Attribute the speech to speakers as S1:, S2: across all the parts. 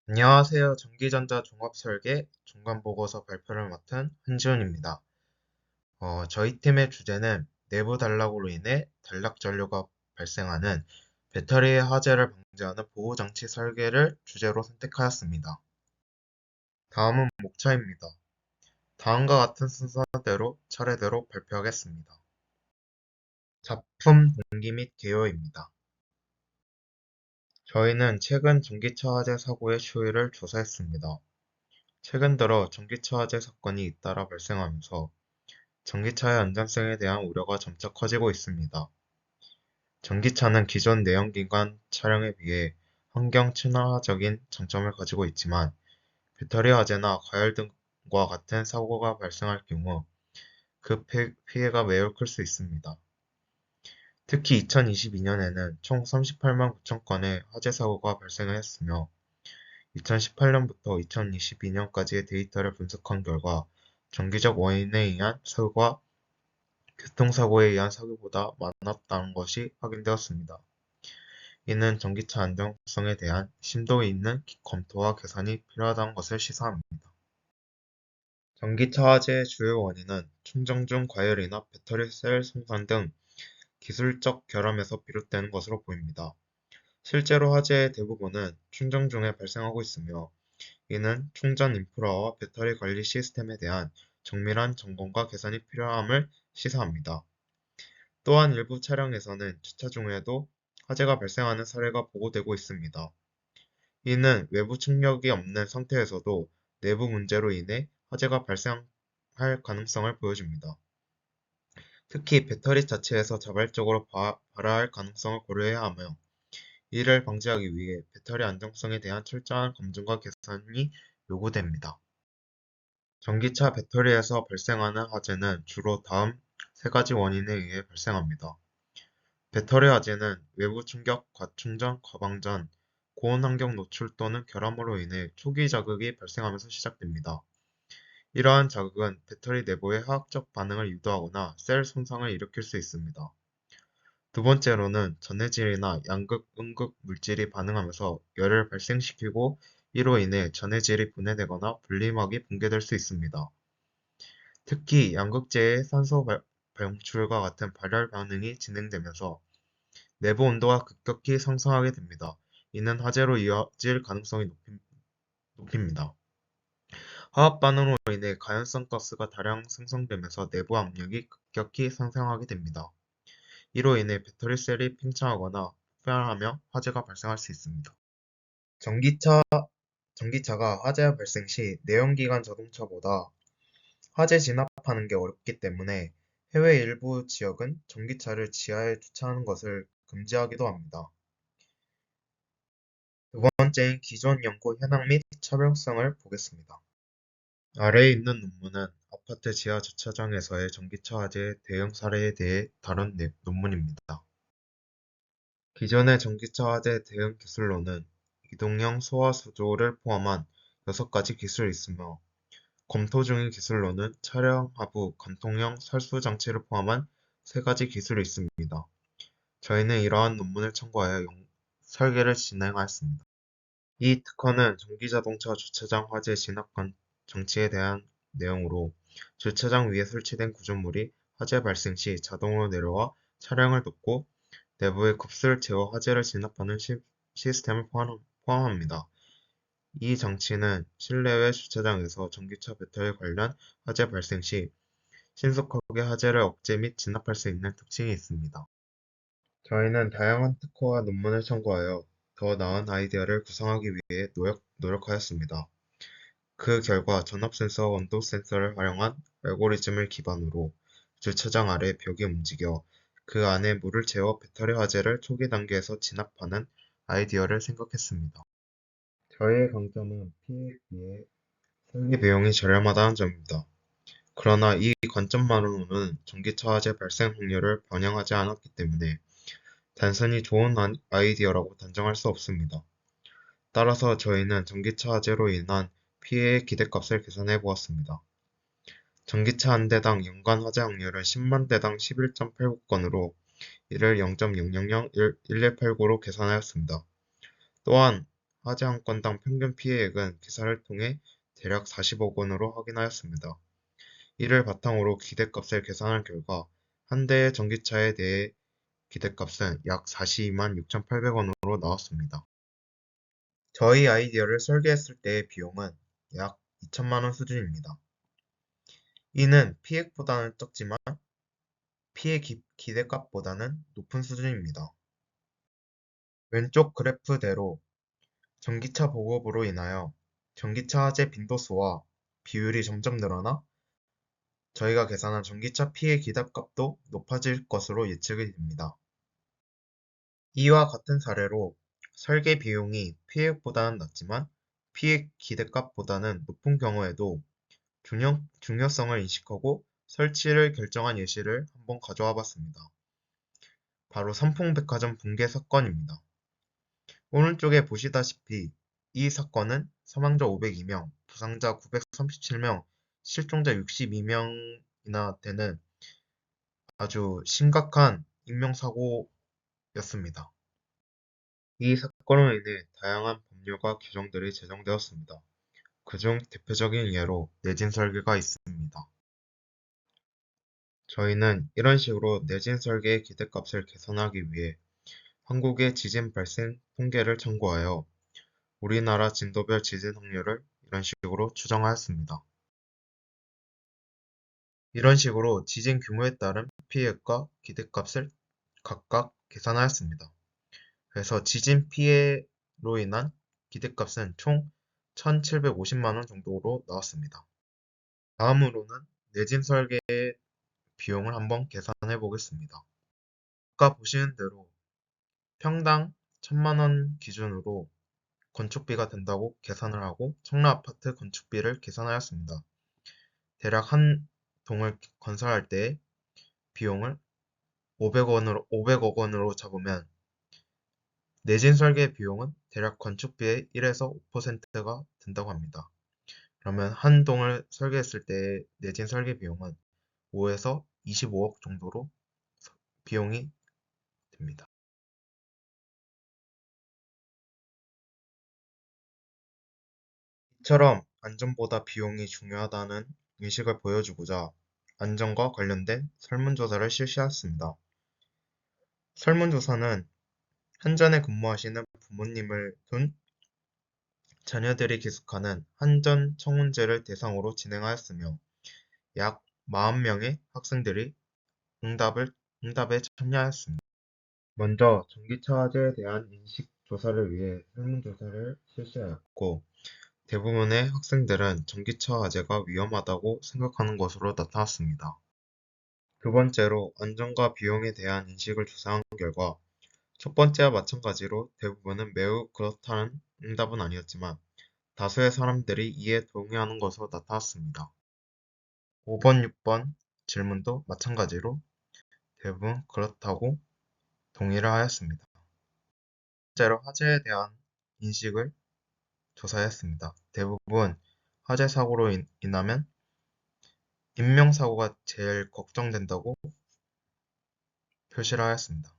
S1: 안녕하세요. 전기전자 종합설계 중간보고서 발표를 맡은 한지훈입니다. 저희 팀의 주제는 내부 단락으로 인해 단락 전류가 발생하는 배터리의 화재를 방지하는 보호장치 설계를 주제로 선택하였습니다. 다음은 목차입니다. 다음과 같은 순서대로 차례대로 발표하겠습니다. 작품 동기 및 개요입니다. 저희는 최근 전기차 화재 사고의 추이를 조사했습니다. 최근 들어 전기차 화재 사건이 잇따라 발생하면서 전기차의 안전성에 대한 우려가 점차 커지고 있습니다. 전기차는 기존 내연기관 차량에 비해 환경 친화적인 장점을 가지고 있지만 배터리 화재나 가열 등과 같은 사고가 발생할 경우 그 피해가 매우 클 수 있습니다. 특히 2022년에는 총 38만 9천 건의 화재 사고가 발생을 했으며 2018년부터 2022년까지의 데이터를 분석한 결과 정기적 원인에 의한 사고가 교통사고에 의한 사고보다 많았다는 것이 확인되었습니다. 이는 전기차 안정성에 대한 심도 있는 검토와 개선이 필요하다는 것을 시사합니다. 전기차 화재의 주요 원인은 충전 중 과열이나 배터리 셀 손상 등 기술적 결함에서 비롯되는 것으로 보입니다. 실제로 화재의 대부분은 충전 중에 발생하고 있으며 이는 충전 인프라와 배터리 관리 시스템에 대한 정밀한 점검과 개선이 필요함을 시사합니다. 또한 일부 차량에서는 주차 중에도 화재가 발생하는 사례가 보고되고 있습니다. 이는 외부 충격이 없는 상태에서도 내부 문제로 인해 화재가 발생할 가능성을 보여줍니다. 특히 배터리 자체에서 자발적으로 발화할 가능성을 고려해야 하며 이를 방지하기 위해 배터리 안정성에 대한 철저한 검증과 개선이 요구됩니다. 전기차 배터리에서 발생하는 화재는 주로 다음 세 가지 원인에 의해 발생합니다. 배터리 화재는 외부 충격, 과충전, 과방전, 고온 환경 노출 또는 결함으로 인해 초기 자극이 발생하면서 시작됩니다. 이러한 자극은 배터리 내부의 화학적 반응을 유도하거나 셀 손상을 일으킬 수 있습니다. 두 번째로는 전해질이나 양극, 음극 물질이 반응하면서 열을 발생시키고 이로 인해 전해질이 분해되거나 분리막이 붕괴될 수 있습니다. 특히 양극재의 산소 방출과 같은 발열 반응이 진행되면서 내부 온도가 급격히 상승하게 됩니다. 이는 화재로 이어질 가능성이 높입니다. 화학 반응으로 인해 가연성 가스가 다량 생성되면서 내부 압력이 급격히 상승하게 됩니다. 이로 인해 배터리 셀이 팽창하거나 폭발하며 화재가 발생할 수 있습니다. 전기차가 화재 발생 시 내연기관 자동차보다 화재 진압하는 게 어렵기 때문에 해외 일부 지역은 전기차를 지하에 주차하는 것을 금지하기도 합니다. 두 번째인 기존 연구 현황 및 차별성을 보겠습니다. 아래에 있는 논문은 아파트 지하 주차장에서의 전기차 화재의 대형 사례에 대해 다룬 논문입니다. 기존의 전기차 화재 대응 기술로는 이동형 소화수조를 포함한 6가지 기술이 있으며 검토 중인 기술로는 차량 하부 관통형 살수 장치를 포함한 3가지 기술이 있습니다. 저희는 이러한 논문을 참고하여 설계를 진행하였습니다. 이 특허는 전기자동차 주차장 화재 진압 장치에 대한 내용으로 주차장 위에 설치된 구조물이 화재 발생 시 자동으로 내려와 차량을 돕고 내부의 곱슬 제어 화재를 진압하는 시스템을 포함합니다. 이 장치는 실내외 주차장에서 전기차 배터리 관련 화재 발생 시 신속하게 화재를 억제 및 진압할 수 있는 특징이 있습니다. 저희는 다양한 특허와 논문을 참고하여 더 나은 아이디어를 구성하기 위해 노력하였습니다. 그 결과 전압 센서와 온도 센서를 활용한 알고리즘을 기반으로 주차장 아래 벽이 움직여 그 안에 물을 채워 배터리 화재를 초기 단계에서 진압하는 아이디어를 생각했습니다. 저희의 강점은 피해에 비해 설계 비용이 저렴하다는 점입니다. 그러나 이 관점만으로는 전기차 화재 발생 확률을 반영하지 않았기 때문에 단순히 좋은 아이디어라고 단정할 수 없습니다. 따라서 저희는 전기차 화재로 인한 피해의 기대값을 계산해 보았습니다. 전기차 한 대당 연간 화재 확률은 10만 대당 11.89건으로 이를 0.0001189로 계산하였습니다. 또한 화재 한 건당 평균 피해액은 기사를 통해 대략 40억 원으로 확인하였습니다. 이를 바탕으로 기대값을 계산한 결과 한 대의 전기차에 대해 기대값은 약 42만 6,800원으로 나왔습니다. 저희 아이디어를 설계했을 때의 비용은 약 2천만 원 수준입니다. 이는 피해액보다는 적지만 피해 기대값보다는 높은 수준입니다. 왼쪽 그래프대로 전기차 보급으로 인하여 전기차 화재 빈도수와 비율이 점점 늘어나 저희가 계산한 전기차 피해 기대값도 높아질 것으로 예측이 됩니다. 이와 같은 사례로 설계 비용이 피해액보다는 낮지만 피해 기대값보다는 높은 경우에도 중요성을 인식하고 설치를 결정한 예시를 한번 가져와 봤습니다. 바로 삼풍백화점 붕괴 사건입니다. 오른쪽에 보시다시피 이 사건은 사망자 502명, 부상자 937명, 실종자 62명이나 되는 아주 심각한 인명사고였습니다. 이 사건으로 인해 다양한 법률과 규정들이 제정되었습니다. 그중 대표적인 예로 내진 설계가 있습니다. 저희는 이런 식으로 내진 설계의 기대값을 계산하기 위해 한국의 지진 발생 통계를 참고하여 우리나라 진도별 지진 확률을 이런 식으로 추정하였습니다. 이런 식으로 지진 규모에 따른 피해액과 기대값을 각각 계산하였습니다. 그래서 지진 피해로 인한 기대값은 총 1,750만 원 정도로 나왔습니다. 다음으로는 내진 설계의 비용을 한번 계산해 보겠습니다. 아까 보시는 대로 평당 1,000만 원 기준으로 건축비가 된다고 계산을 하고 청라아파트 건축비를 계산하였습니다. 대략 한 동을 건설할 때의 비용을 500억 원으로 잡으면 내진 설계 비용은 대략 건축비의 1에서 5%가 든다고 합니다. 그러면 한 동을 설계했을 때의 내진 설계 비용은 5에서 25억 정도로 비용이 됩니다. 이처럼 안전보다 비용이 중요하다는 인식을 보여주고자 안전과 관련된 설문조사를 실시했습니다. 설문조사는 한전에 근무하시는 부모님을 둔 자녀들이 기숙하는 한전 청운제를 대상으로 진행하였으며 약 40명의 학생들이 응답에 참여하였습니다. 먼저 전기차 화재에 대한 인식 조사를 위해 설문조사를 실시하였고 대부분의 학생들은 전기차 화재가 위험하다고 생각하는 것으로 나타났습니다. 두 번째로 안전과 비용에 대한 인식을 조사한 결과 첫 번째와 마찬가지로 대부분은 매우 그렇다는 응답은 아니었지만 다수의 사람들이 이에 동의하는 것으로 나타났습니다. 5번, 6번 질문도 마찬가지로 대부분 그렇다고 동의를 하였습니다. 번째로 화재에 대한 인식을 조사했습니다. 대부분 화재 사고로 인하면 인명사고가 제일 걱정된다고 표시를 하였습니다.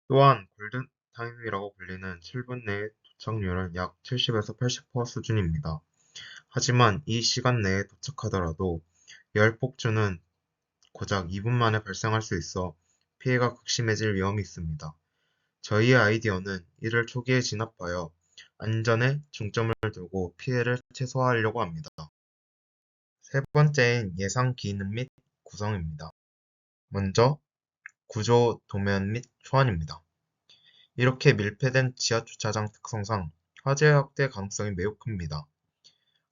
S1: 또한 골든타임이라고 불리는 7분 내의 도착률은 약 70에서 80% 수준입니다. 하지만 이 시간 내에 도착하더라도 열폭주는 고작 2분 만에 발생할 수 있어 피해가 극심해질 위험이 있습니다. 저희의 아이디어는 이를 초기에 진압하여 안전에 중점을 두고 피해를 최소화하려고 합니다. 세 번째인 예상 기능 및 구성입니다. 먼저 구조 도면 및 초안입니다. 이렇게 밀폐된 지하주차장 특성상 화재 확대 가능성이 매우 큽니다.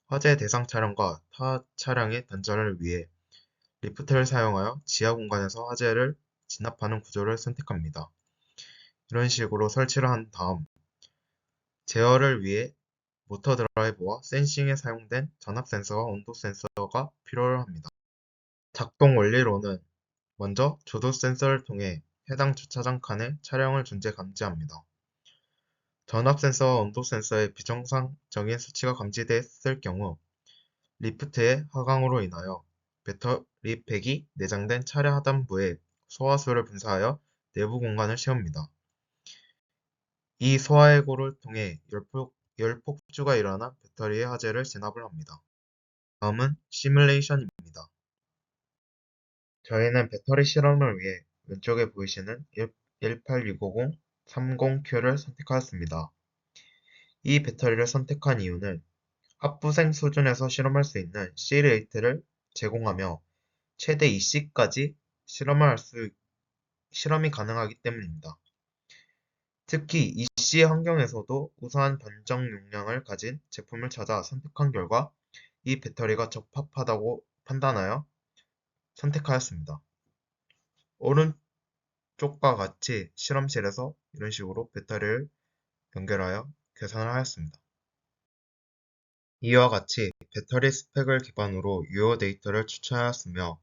S1: 화재 대상 차량과 타 차량의 단절을 위해 리프트를 사용하여 지하 공간에서 화재를 진압하는 구조를 선택합니다. 이런 식으로 설치를 한 다음 제어를 위해 모터 드라이버와 센싱에 사용된 전압 센서와 온도 센서가 필요로 합니다. 작동 원리로는 먼저 조도 센서를 통해 해당 주차장 칸에 차량을 존재 감지합니다. 전압 센서와 온도 센서의 비정상적인 수치가 감지됐을 경우 리프트의 하강으로 인하여 배터리팩이 내장된 차량 하단부에 소화수를 분사하여 내부 공간을 채웁니다. 이 소화해고를 통해 열 폭주가 일어나 배터리에 화재를 진압을 합니다. 다음은 시뮬레이션입니다. 저희는 배터리 실험을 위해 왼쪽에 보이시는 18650-30Q를 선택하였습니다. 이 배터리를 선택한 이유는 합부생 수준에서 실험할 수 있는 C 레이트를 제공하며 최대 2C까지 실험이 가능하기 때문입니다. 특히 EC 환경에서도 우수한 변정 용량을 가진 제품을 찾아 선택한 결과 이 배터리가 적합하다고 판단하여 선택하였습니다. 오른쪽과 같이 실험실에서 이런 식으로 배터리를 연결하여 계산을 하였습니다. 이와 같이 배터리 스펙을 기반으로 유효 데이터를 추출하였으며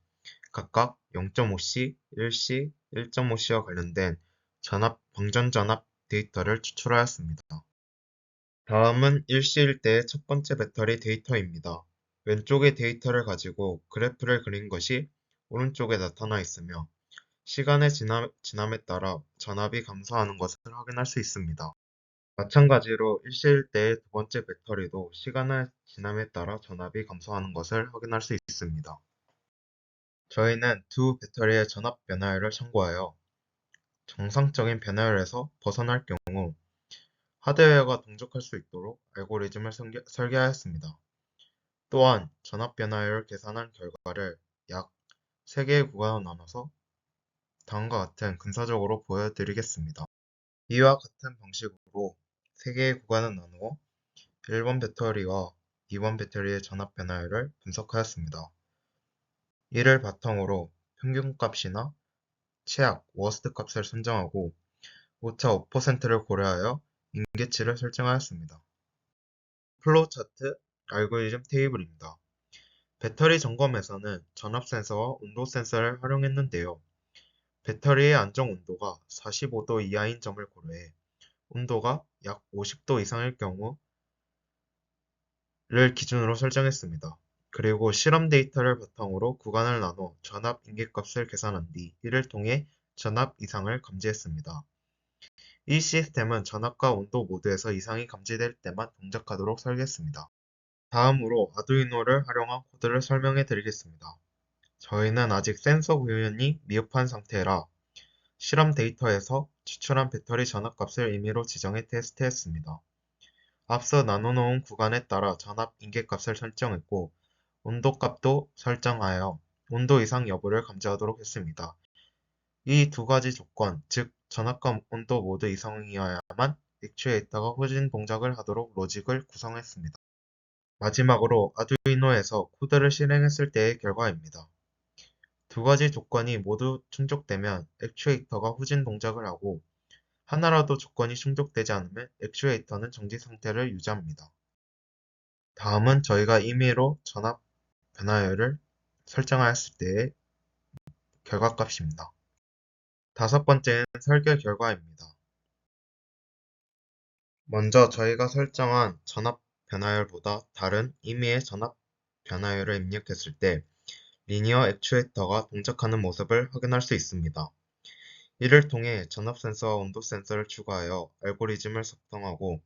S1: 각각 0.5C, 1C, 1.5C와 관련된 방전전압 데이터를 추출하였습니다. 다음은 일시일 때의 첫 번째 배터리 데이터입니다. 왼쪽의 데이터를 가지고 그래프를 그린 것이 오른쪽에 나타나 있으며 시간의 지남에 따라 전압이 감소하는 것을 확인할 수 있습니다. 마찬가지로 일시일 때의 두 번째 배터리도 시간의 지남에 따라 전압이 감소하는 것을 확인할 수 있습니다. 저희는 두 배터리의 전압 변화율을 참고하여 정상적인 변화율에서 벗어날 경우 하드웨어가 동작할 수 있도록 알고리즘을 설계하였습니다. 또한 전압 변화율을 계산한 결과를 약 3개의 구간으로 나눠서 다음과 같은 근사적으로 보여드리겠습니다. 이와 같은 방식으로 3개의 구간을 나누어 1번 배터리와 2번 배터리의 전압 변화율을 분석하였습니다. 이를 바탕으로 평균값이나 최악, 워스트 값을 선정하고 오차 5%를 고려하여 임계치를 설정하였습니다. 플로우 차트 알고리즘 테이블입니다. 배터리 점검에서는 전압 센서와 온도 센서를 활용했는데요. 배터리의 안정 온도가 45도 이하인 점을 고려해 온도가 약 50도 이상일 경우를 기준으로 설정했습니다. 그리고 실험 데이터를 바탕으로 구간을 나눠 전압 임계값을 계산한 뒤 이를 통해 전압 이상을 감지했습니다. 이 시스템은 전압과 온도 모두에서 이상이 감지될 때만 동작하도록 설계했습니다. 다음으로 아두이노를 활용한 코드를 설명해 드리겠습니다. 저희는 아직 센서 구현이 미흡한 상태라 실험 데이터에서 추출한 배터리 전압값을 임의로 지정해 테스트했습니다. 앞서 나눠놓은 구간에 따라 전압 임계값을 설정했고 온도값도 설정하여 온도 이상 여부를 감지하도록 했습니다. 이 두 가지 조건, 즉 전압과 온도 모두 이상이어야만 액추에이터가 후진 동작을 하도록 로직을 구성했습니다. 마지막으로 아두이노에서 코드를 실행했을 때의 결과입니다. 두 가지 조건이 모두 충족되면 액추에이터가 후진 동작을 하고 하나라도 조건이 충족되지 않으면 액추에이터는 정지 상태를 유지합니다. 다음은 저희가 임의로 전압 변화율을 설정하였을 때의 결과값입니다. 다섯 번째는 설계 결과입니다. 먼저 저희가 설정한 전압 변화율보다 다른 임의의 전압 변화율을 입력했을 때 리니어 액추에이터가 동작하는 모습을 확인할 수 있습니다. 이를 통해 전압 센서와 온도 센서를 추가하여 알고리즘을 작성하고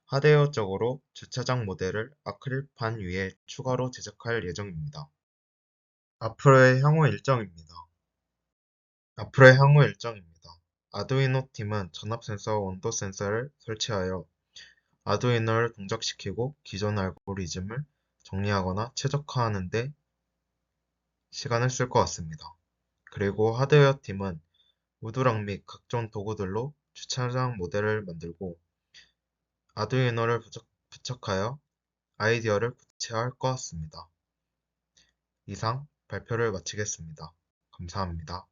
S1: 하드웨어적으로 주차장 모델을 아크릴판 위에 추가로 제작할 예정입니다. 앞으로의 향후 일정입니다. 아두이노 팀은 전압 센서와 온도 센서를 설치하여 아두이노를 동작시키고 기존 알고리즘을 정리하거나 최적화하는 데 시간을 쓸 것 같습니다. 그리고 하드웨어 팀은 우드락 및 각종 도구들로 주차장 모델을 만들고 아두이노를 부착하여 아이디어를 구체화할 것 같습니다. 이상 발표를 마치겠습니다. 감사합니다.